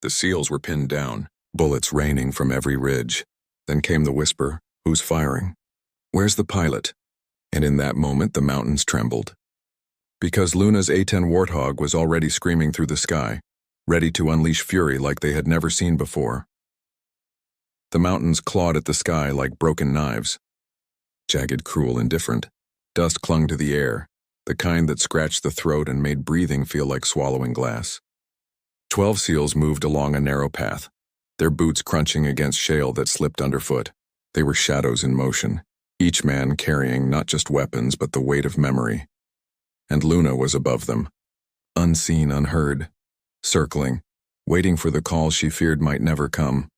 The SEALs were pinned down, bullets raining from every ridge. Then came the whisper, "Who's firing? Where's the pilot?" And in that moment the mountains trembled. Because Luna's A-10 Warthog was already screaming through the sky, ready to unleash fury like they had never seen before. The mountains clawed at the sky like broken knives. Jagged, cruel, indifferent. Dust clung to the air, the kind that scratched the throat and made breathing feel like swallowing glass. 12 SEALs moved along a narrow path, their boots crunching against shale that slipped underfoot. They were shadows in motion, each man carrying not just weapons but the weight of memory. And Luna was above them, unseen, unheard, circling, waiting for the call she feared might never come.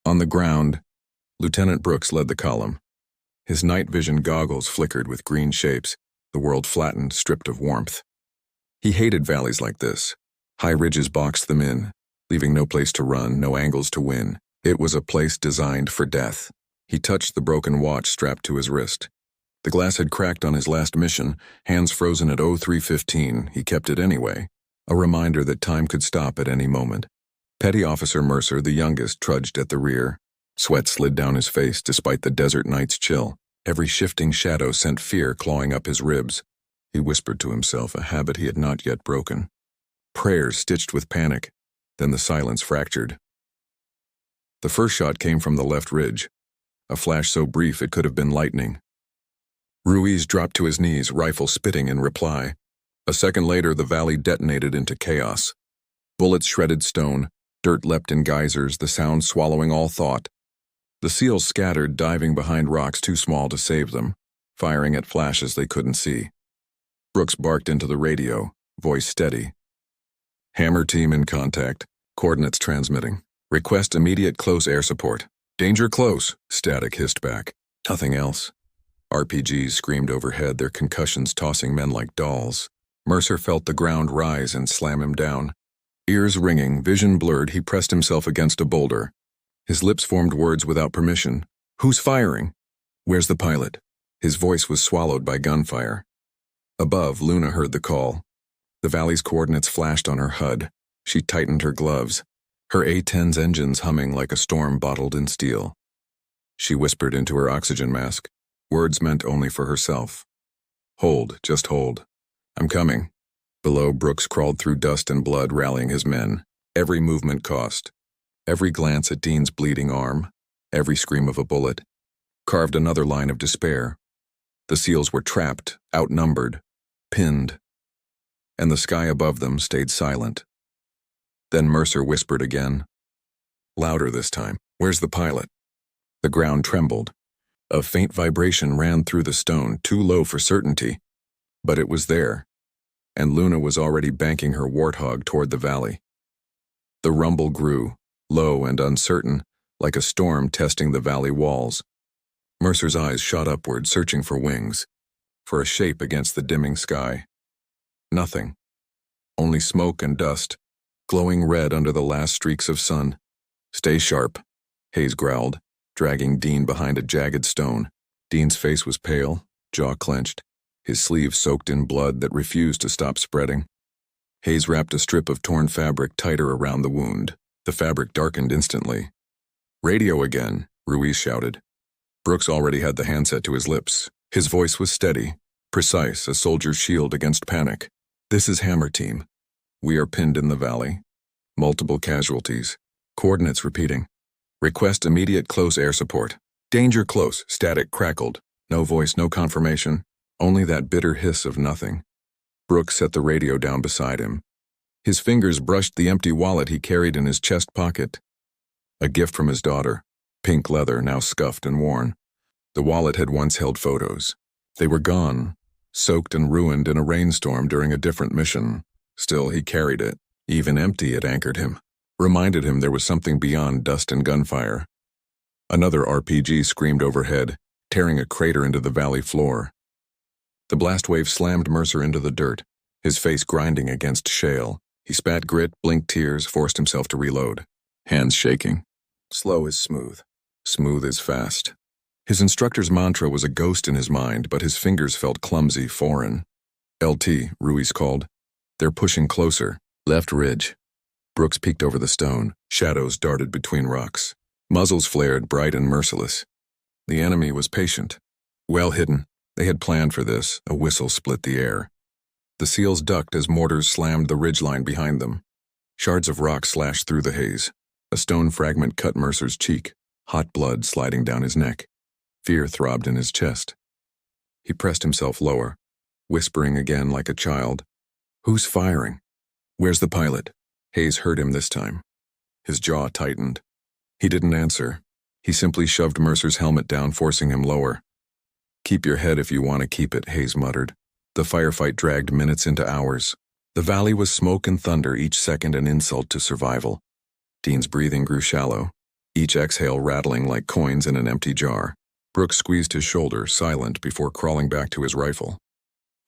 On the ground, Lieutenant Brooks led the column. His night vision goggles flickered with green shapes, the world flattened, stripped of warmth. He hated valleys like this. High ridges boxed them in, leaving no place to run, no angles to win. It was a place designed for death. He touched the broken watch strapped to his wrist. The glass had cracked on his last mission, hands frozen at 03:15. He kept it anyway, a reminder that time could stop at any moment. Petty Officer Mercer, the youngest, trudged at the rear. Sweat slid down his face despite the desert night's chill. Every shifting shadow sent fear clawing up his ribs. He whispered to himself, a habit he had not yet broken. Prayers stitched with panic. Then the silence fractured. The first shot came from the left ridge, a flash so brief it could have been lightning. Ruiz dropped to his knees, rifle spitting in reply. A second later, the valley detonated into chaos. Bullets shredded stone, dirt leapt in geysers, the sound swallowing all thought. The SEALs scattered, diving behind rocks too small to save them, firing at flashes they couldn't see. Brooks barked into the radio, voice steady. "Hammer team in contact. Coordinates transmitting. Request immediate close air support." "Danger close," static hissed back. Nothing else. RPGs screamed overhead, their concussions tossing men like dolls. Mercer felt the ground rise and slam him down. Ears ringing, vision blurred, he pressed himself against a boulder. His lips formed words without permission. "Who's firing? Where's the pilot?" His voice was swallowed by gunfire. Above, Luna heard the call. The valley's coordinates flashed on her HUD. She tightened her gloves, her A-10's engines humming like a storm bottled in steel. She whispered into her oxygen mask, words meant only for herself. "Hold, just hold. I'm coming." Below, Brooks crawled through dust and blood, rallying his men. Every movement cost. Every glance at Dean's bleeding arm, every scream of a bullet, carved another line of despair. The SEALs were trapped, outnumbered, pinned. And the sky above them stayed silent. Then Mercer whispered again. Louder this time. "Where's the pilot?" The ground trembled. A faint vibration ran through the stone, too low for certainty. But it was there, and Luna was already banking her Warthog toward the valley. The rumble grew, low and uncertain, like a storm testing the valley walls. Mercer's eyes shot upward, searching for wings, for a shape against the dimming sky. Nothing. Only smoke and dust, glowing red under the last streaks of sun. "Stay sharp," Hayes growled, dragging Dean behind a jagged stone. Dean's face was pale, jaw clenched, his sleeve soaked in blood that refused to stop spreading. Hayes wrapped a strip of torn fabric tighter around the wound. The fabric darkened instantly. "Radio again," Ruiz shouted. Brooks already had the handset to his lips. His voice was steady, precise, a soldier's shield against panic. "This is Hammer Team. We are pinned in the valley. Multiple casualties. Coordinates repeating. Request immediate close air support." "Danger close," static crackled. No voice, no confirmation, only that bitter hiss of nothing. Brooks set the radio down beside him. His fingers brushed the empty wallet he carried in his chest pocket. A gift from his daughter, pink leather, now scuffed and worn. The wallet had once held photos. They were gone, soaked and ruined in a rainstorm during a different mission. Still, he carried it. Even empty, it anchored him, reminded him there was something beyond dust and gunfire. Another RPG screamed overhead, tearing a crater into the valley floor. The blast wave slammed Mercer into the dirt, his face grinding against shale. He spat grit, blinked tears, forced himself to reload. Hands shaking. Slow is smooth. Smooth is fast. His instructor's mantra was a ghost in his mind, but his fingers felt clumsy, foreign. "LT," Ruiz called. "They're pushing closer. Left ridge." Brooks peeked over the stone. Shadows darted between rocks. Muzzles flared, bright and merciless. The enemy was patient. Well hidden. They had planned for this. A whistle split the air. The seals ducked as mortars slammed the ridgeline behind them. Shards of rock slashed through the haze. A stone fragment cut Mercer's cheek, hot blood sliding down his neck. Fear throbbed in his chest. He pressed himself lower, whispering again like a child. "Who's firing? Where's the pilot?" Hayes heard him this time. His jaw tightened. He didn't answer. He simply shoved Mercer's helmet down, forcing him lower. "Keep your head if you want to keep it," Hayes muttered. The firefight dragged minutes into hours. The valley was smoke and thunder, each second an insult to survival. Dean's breathing grew shallow, each exhale rattling like coins in an empty jar. Brooks squeezed his shoulder, silent, before crawling back to his rifle.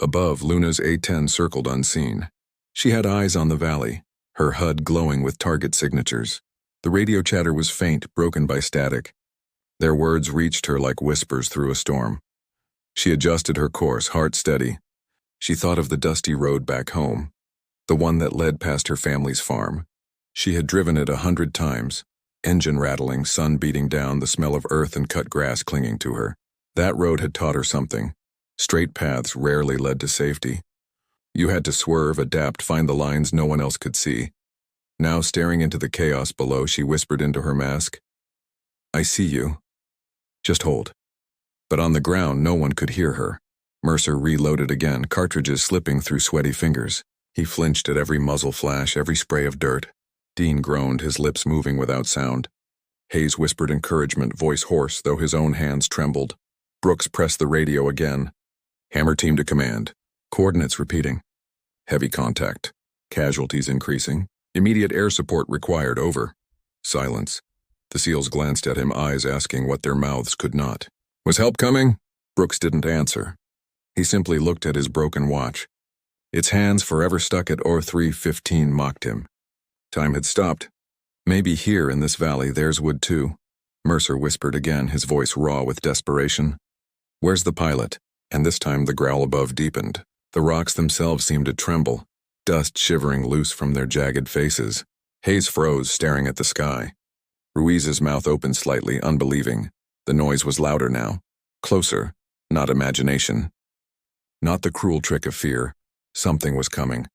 Above, Luna's A-10 circled unseen. She had eyes on the valley, her HUD glowing with target signatures. The radio chatter was faint, broken by static. Their words reached her like whispers through a storm. She adjusted her course, heart steady. She thought of the dusty road back home, the one that led past her family's farm. She had driven it 100 times, engine rattling, sun beating down, the smell of earth and cut grass clinging to her. That road had taught her something. Straight paths rarely led to safety. You had to swerve, adapt, find the lines no one else could see. Now, staring into the chaos below, she whispered into her mask, "I see you. Just hold." But on the ground, no one could hear her. Mercer reloaded again, cartridges slipping through sweaty fingers. He flinched at every muzzle flash, every spray of dirt. Dean groaned, his lips moving without sound. Hayes whispered encouragement, voice hoarse, though his own hands trembled. Brooks pressed the radio again. "Hammer team to command. Coordinates repeating. Heavy contact. Casualties increasing. Immediate air support required. Over." Silence. The SEALs glanced at him, eyes asking what their mouths could not. "Was help coming?" Brooks didn't answer. He simply looked at his broken watch. Its hands, forever stuck at 03:15, mocked him. Time had stopped. "Maybe here in this valley theirs would too," Mercer whispered again, his voice raw with desperation. "Where's the pilot?" And this time the growl above deepened. The rocks themselves seemed to tremble, dust shivering loose from their jagged faces. Hayes froze, staring at the sky. Ruiz's mouth opened slightly, unbelieving. The noise was louder now. Closer. Not imagination. Not the cruel trick of fear. Something was coming.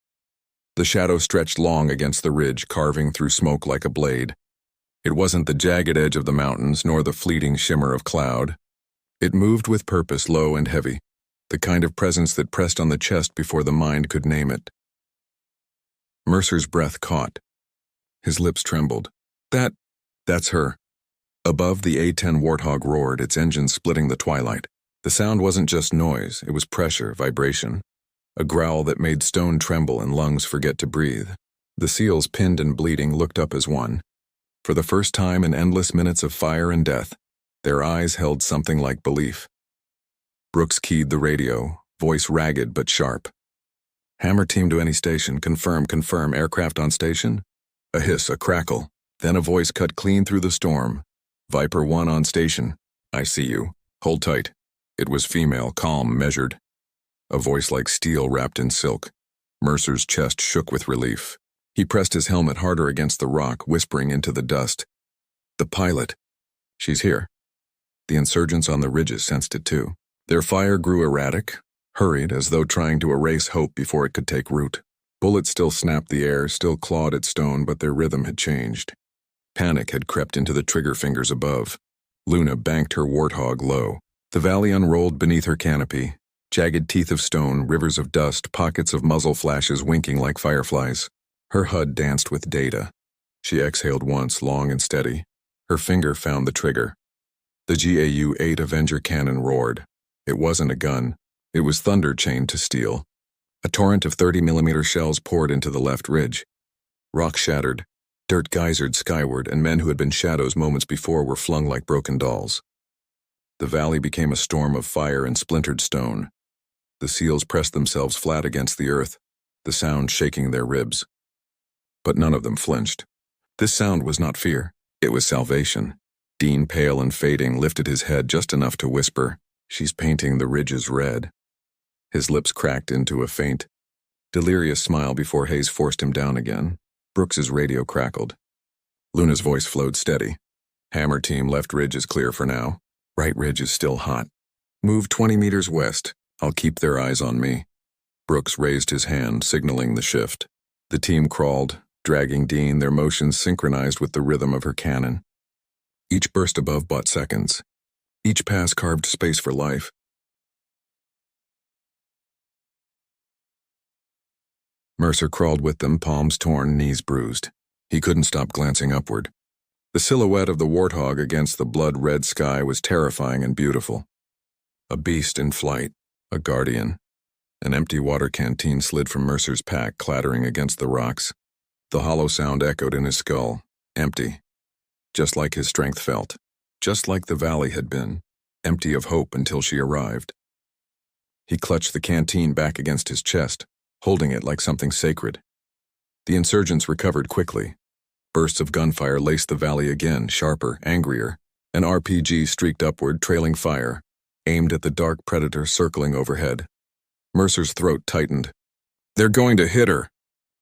The shadow stretched long against the ridge, carving through smoke like a blade. It wasn't the jagged edge of the mountains, nor the fleeting shimmer of cloud. It moved with purpose, low and heavy, the kind of presence that pressed on the chest before the mind could name it. Mercer's breath caught. His lips trembled. That's her." Above, the A-10 Warthog roared, its engine splitting the twilight. The sound wasn't just noise, it was pressure, vibration. A growl that made stone tremble and lungs forget to breathe. The SEALs, pinned and bleeding, looked up as one. For the first time in endless minutes of fire and death, their eyes held something like belief. Brooks keyed the radio, voice ragged but sharp. "Hammer team to any station. Confirm, aircraft on station?" A hiss, a crackle, then a voice cut clean through the storm. "Viper 1 on station. I see you. Hold tight." It was female, calm, measured. A voice like steel wrapped in silk. Mercer's chest shook with relief. He pressed his helmet harder against the rock, whispering into the dust. "The pilot. She's here." The insurgents on the ridges sensed it too. Their fire grew erratic, hurried, as though trying to erase hope before it could take root. Bullets still snapped the air, still clawed at stone, but their rhythm had changed. Panic had crept into the trigger fingers above. Luna banked her Warthog low. The valley unrolled beneath her canopy. Jagged teeth of stone, rivers of dust, pockets of muzzle flashes winking like fireflies. Her HUD danced with data. She exhaled once, long and steady. Her finger found the trigger. The GAU-8 Avenger cannon roared. It wasn't a gun. It was thunder chained to steel. A torrent of 30mm shells poured into the left ridge. Rock shattered, dirt geysered skyward, and men who had been shadows moments before were flung like broken dolls. The valley became a storm of fire and splintered stone. The SEALs pressed themselves flat against the earth, the sound shaking their ribs. But none of them flinched. This sound was not fear. It was salvation. Dean, pale and fading, lifted his head just enough to whisper, "She's painting the ridges red." His lips cracked into a faint, delirious smile before Hayes forced him down again. Brooks's radio crackled. Luna's voice flowed steady. Hammer team, left ridge is clear for now. Right ridge is still hot. Move 20 meters west. I'll keep their eyes on me. Brooks raised his hand, signaling the shift. The team crawled, dragging Dean, their motions synchronized with the rhythm of her cannon. Each burst above bought seconds. Each pass carved space for life. Mercer crawled with them, palms torn, knees bruised. He couldn't stop glancing upward. The silhouette of the Warthog against the blood-red sky was terrifying and beautiful. A beast in flight, a guardian. An empty water canteen slid from Mercer's pack, clattering against the rocks. The hollow sound echoed in his skull, empty. Just like his strength felt. Just like the valley had been, empty of hope until she arrived. He clutched the canteen back against his chest, holding it like something sacred. The insurgents recovered quickly. Bursts of gunfire laced the valley again, sharper, angrier. An RPG streaked upward, trailing fire, aimed at the dark predator circling overhead. Mercer's throat tightened. They're going to hit her!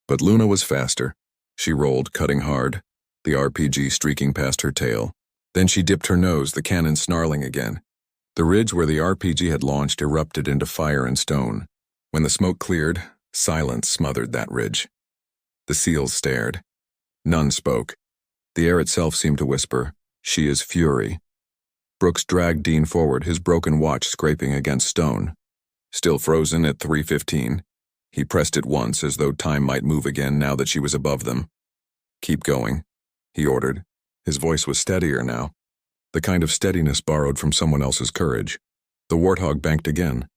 But Luna was faster. She rolled, cutting hard, the RPG streaking past her tail. Then she dipped her nose, the cannon snarling again. The ridge where the RPG had launched erupted into fire and stone. When the smoke cleared, silence smothered that ridge. The SEALs stared. None spoke. The air itself seemed to whisper, "She is fury." Brooks dragged Dean forward, his broken watch scraping against stone. Still frozen at 3:15. He pressed it once, as though time might move again now that she was above them. "Keep going," he ordered. His voice was steadier now, the kind of steadiness borrowed from someone else's courage. The Warthog banked again.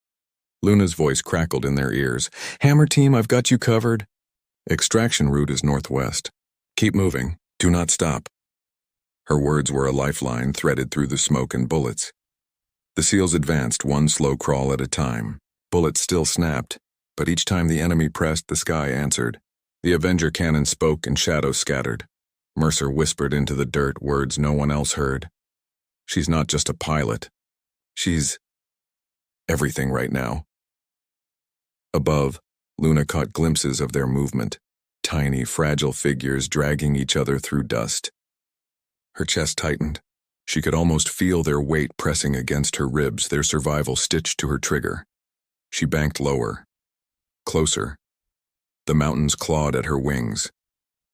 Luna's voice crackled in their ears. "Hammer team, I've got you covered." "Extraction route is northwest. Keep moving. Do not stop." Her words were a lifeline threaded through the smoke and bullets. The SEALs advanced, one slow crawl at a time. Bullets still snapped, but each time the enemy pressed, the sky answered. The Avenger cannon spoke and shadows scattered. Mercer whispered into the dirt words no one else heard. "She's not just a pilot. She's everything right now." Above, Luna caught glimpses of their movement, tiny, fragile figures dragging each other through dust. Her chest tightened. She could almost feel their weight pressing against her ribs, their survival stitched to her trigger. She banked lower, closer. The mountains clawed at her wings,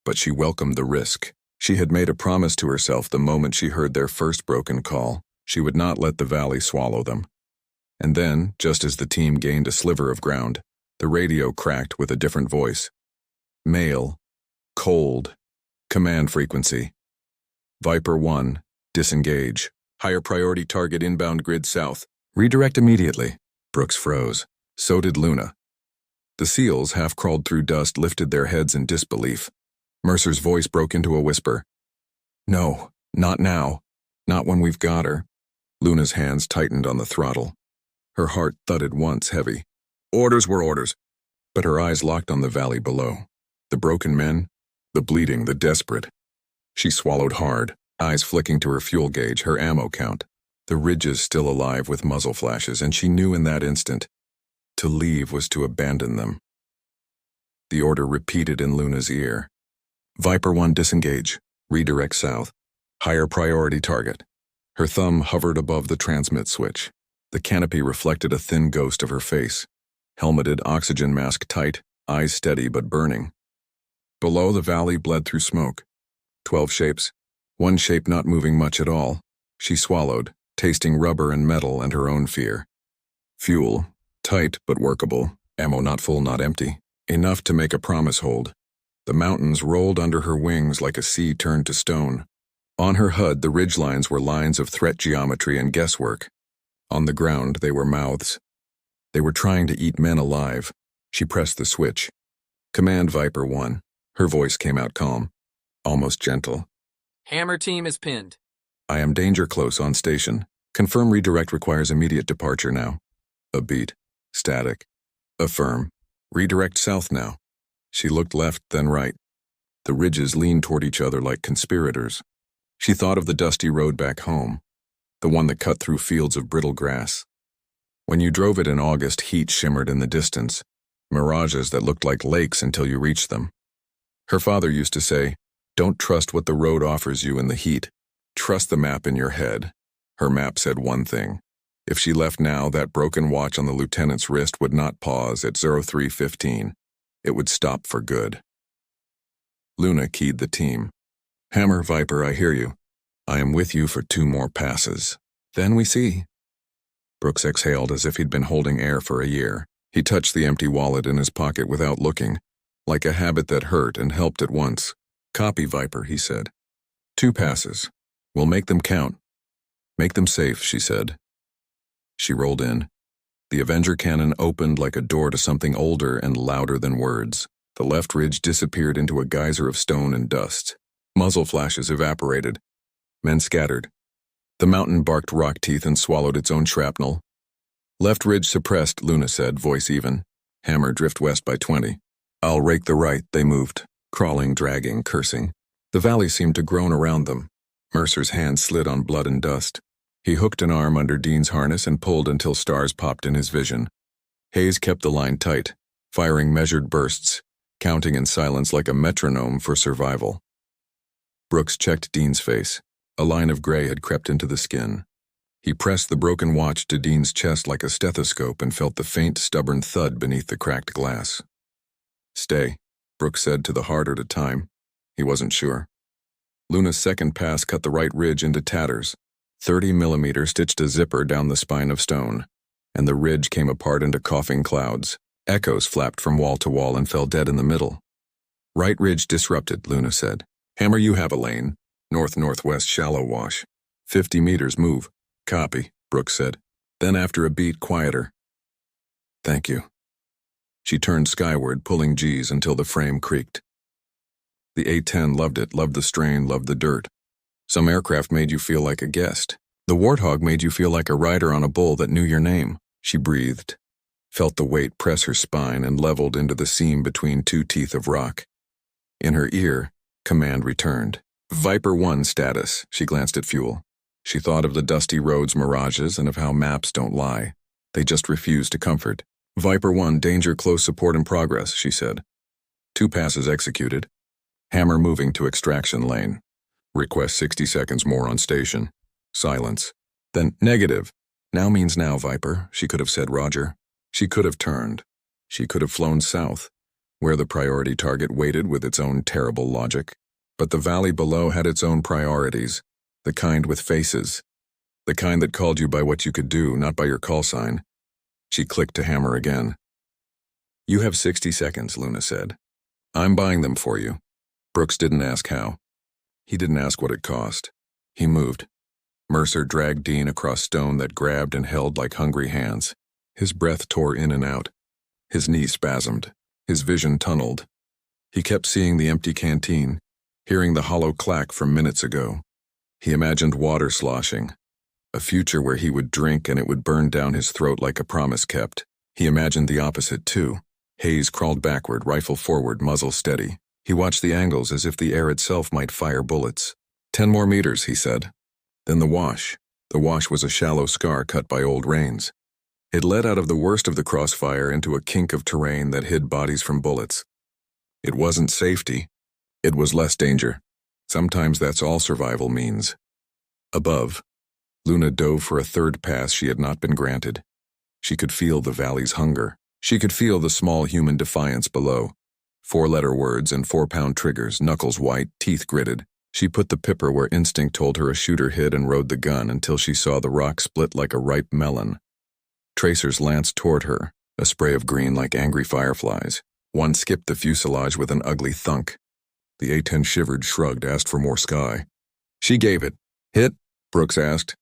but she welcomed the risk. She had made a promise to herself the moment she heard their first broken call. She would not let the valley swallow them. And then, just as the team gained a sliver of ground, the radio cracked with a different voice. Male, cold, command frequency. Viper 1, disengage. Higher priority target inbound grid south. Redirect immediately. Brooks froze. So did Luna. The SEALs, half crawled through dust, lifted their heads in disbelief. Mercer's voice broke into a whisper. "No, not now. Not when we've got her." Luna's hands tightened on the throttle. Her heart thudded once, heavy. Orders were orders. But her eyes locked on the valley below. The broken men, the bleeding, the desperate. She swallowed hard, eyes flicking to her fuel gauge, her ammo count. The ridges still alive with muzzle flashes, and she knew in that instant, to leave was to abandon them. The order repeated in Luna's ear. Viper 1, disengage. Redirect south. Higher priority target. Her thumb hovered above the transmit switch. The canopy reflected a thin ghost of her face. Helmeted, oxygen mask tight, eyes steady but burning. Below, the valley bled through smoke. 12 shapes. One shape not moving much at all. She swallowed, tasting rubber and metal and her own fear. Fuel, tight but workable. Ammo not full, not empty. Enough to make a promise hold. The mountains rolled under her wings like a sea turned to stone. On her HUD, the ridgelines were lines of threat geometry and guesswork. On the ground, they were mouths. They were trying to eat men alive. She pressed the switch. Command Viper 1. Her voice came out calm, almost gentle. Hammer team is pinned. I am danger close on station. Confirm redirect requires immediate departure now. A beat. Static. Affirm. Redirect south now. She looked left, then right. The ridges leaned toward each other like conspirators. She thought of the dusty road back home, the one that cut through fields of brittle grass. When you drove it in August, heat shimmered in the distance, mirages that looked like lakes until you reached them. Her father used to say, "Don't trust what the road offers you in the heat. Trust the map in your head." Her map said one thing. If she left now, that broken watch on the lieutenant's wrist would not pause at 03:15. It would stop for good. Luna keyed the team. "Hammer, Viper, I hear you. I am with you for 2 more passes. Then we see." Brooks exhaled as if he'd been holding air for a year. He touched the empty wallet in his pocket without looking, like a habit that hurt and helped at once. "Copy, Viper," he said. 2 passes. We'll make them count. "Make them safe," she said. She rolled in. The Avenger cannon opened like a door to something older and louder than words. The left ridge disappeared into a geyser of stone and dust. Muzzle flashes evaporated. Men scattered. The mountain barked rock teeth and swallowed its own shrapnel. "Left ridge suppressed," Luna said, voice even. "Hammer, drift west by 20. I'll rake the right." They moved, crawling, dragging, cursing. The valley seemed to groan around them. Mercer's hand slid on blood and dust. He hooked an arm under Dean's harness and pulled until stars popped in his vision. Hayes kept the line tight, firing measured bursts, counting in silence like a metronome for survival. Brooks checked Dean's face. A line of gray had crept into the skin. He pressed the broken watch to Dean's chest like a stethoscope and felt the faint, stubborn thud beneath the cracked glass. "Stay," Brooks said to the heart at a time. He wasn't sure. Luna's second pass cut the right ridge into tatters. 30mm stitched a zipper down the spine of stone, and the ridge came apart into coughing clouds. Echoes flapped from wall to wall and fell dead in the middle. "Right ridge disrupted," Luna said. "Hammer, you have a lane. North-northwest shallow wash. 50 meters move." "Copy," Brooks said. Then after a beat, quieter. "Thank you." She turned skyward, pulling G's until the frame creaked. The A-10 loved it, loved the strain, loved the dirt. Some aircraft made you feel like a guest. The Warthog made you feel like a rider on a bull that knew your name. She breathed, felt the weight press her spine and leveled into the seam between 2 teeth of rock. In her ear, command returned. "Viper 1 status." She glanced at fuel. She thought of the dusty roads mirages and of how maps don't lie. They just refuse to comfort. "Viper 1, danger, close support in progress," she said. 2 passes executed. Hammer moving to extraction lane. "Request 60 seconds more on station." Silence. Then, "Negative." "Now means now, Viper," she could have said Roger. She could have turned. She could have flown south, where the priority target waited with its own terrible logic. But the valley below had its own priorities, the kind with faces, the kind that called you by what you could do, not by your call sign. She clicked to Hammer again. "You have 60 seconds, Luna said. "I'm buying them for you." Brooks didn't ask how. He didn't ask what it cost. He moved. Mercer dragged Dean across stone that grabbed and held like hungry hands. His breath tore in and out. His knee spasmed. His vision tunneled. He kept seeing the empty canteen, hearing the hollow clack from minutes ago. He imagined water sloshing, a future where he would drink and it would burn down his throat like a promise kept. He imagined the opposite, too. Hayes crawled backward, rifle forward, muzzle steady. He watched the angles as if the air itself might fire bullets. 10 more meters, he said. Then the wash. The wash was a shallow scar cut by old rains. It led out of the worst of the crossfire into a kink of terrain that hid bodies from bullets. It wasn't safety. It was less danger. Sometimes that's all survival means. Above, Luna dove for a third pass she had not been granted. She could feel the valley's hunger. She could feel the small human defiance below. 4-letter words and 4-pound triggers, knuckles white, teeth gritted. She put the pipper where instinct told her a shooter hid and rode the gun until she saw the rock split like a ripe melon. Tracers lanced toward her, a spray of green like angry fireflies. One skipped the fuselage with an ugly thunk. The A-10 shivered, shrugged, asked for more sky. She gave it. "Hit?" Brooks asked.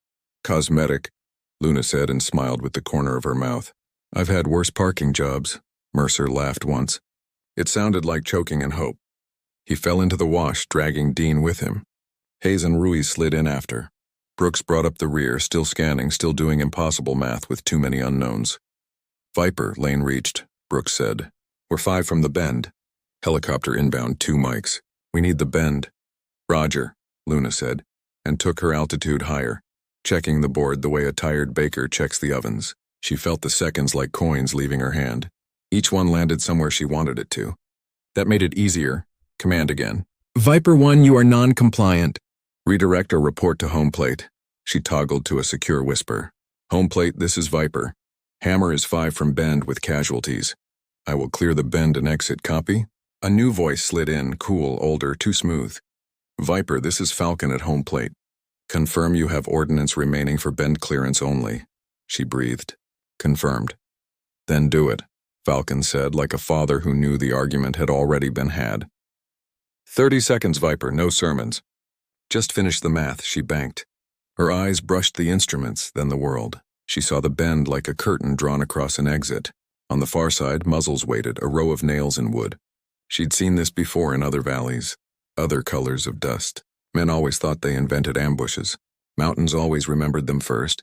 "Cosmetic," Luna said and smiled with the corner of her mouth. "I've had worse parking jobs." Mercer laughed once. It sounded like choking in hope. He fell into the wash, dragging Dean with him. Hayes and Ruiz slid in after. Brooks brought up the rear, still scanning, still doing impossible math with too many unknowns. "Viper, lane reached," Brooks said. "We're 5 from the bend. Helicopter inbound, 2 mics. We need the bend." "Roger," Luna said, and took her altitude higher, checking the board the way a tired baker checks the ovens. She felt the seconds like coins leaving her hand. Each one landed somewhere she wanted it to. That made it easier, Command again. Viper 1, you are non-compliant. Redirect or report to home plate. She toggled to a secure whisper. Home plate, this is Viper. Hammer is 5 from bend with casualties. I will clear the bend and exit, copy? A new voice slid in, cool, older, too smooth. Viper, this is Falcon at home plate. Confirm you have ordnance remaining for bend clearance only. She breathed. Confirmed. Then do it, Falcon said, like a father who knew the argument had already been had. 30 seconds, Viper, no sermons. Just finish the math, she banked. Her eyes brushed the instruments, then the world. She saw the bend like a curtain drawn across an exit. On the far side, muzzles waited, a row of nails in wood. She'd seen this before in other valleys. Other colors of dust. Men always thought they invented ambushes. Mountains always remembered them first.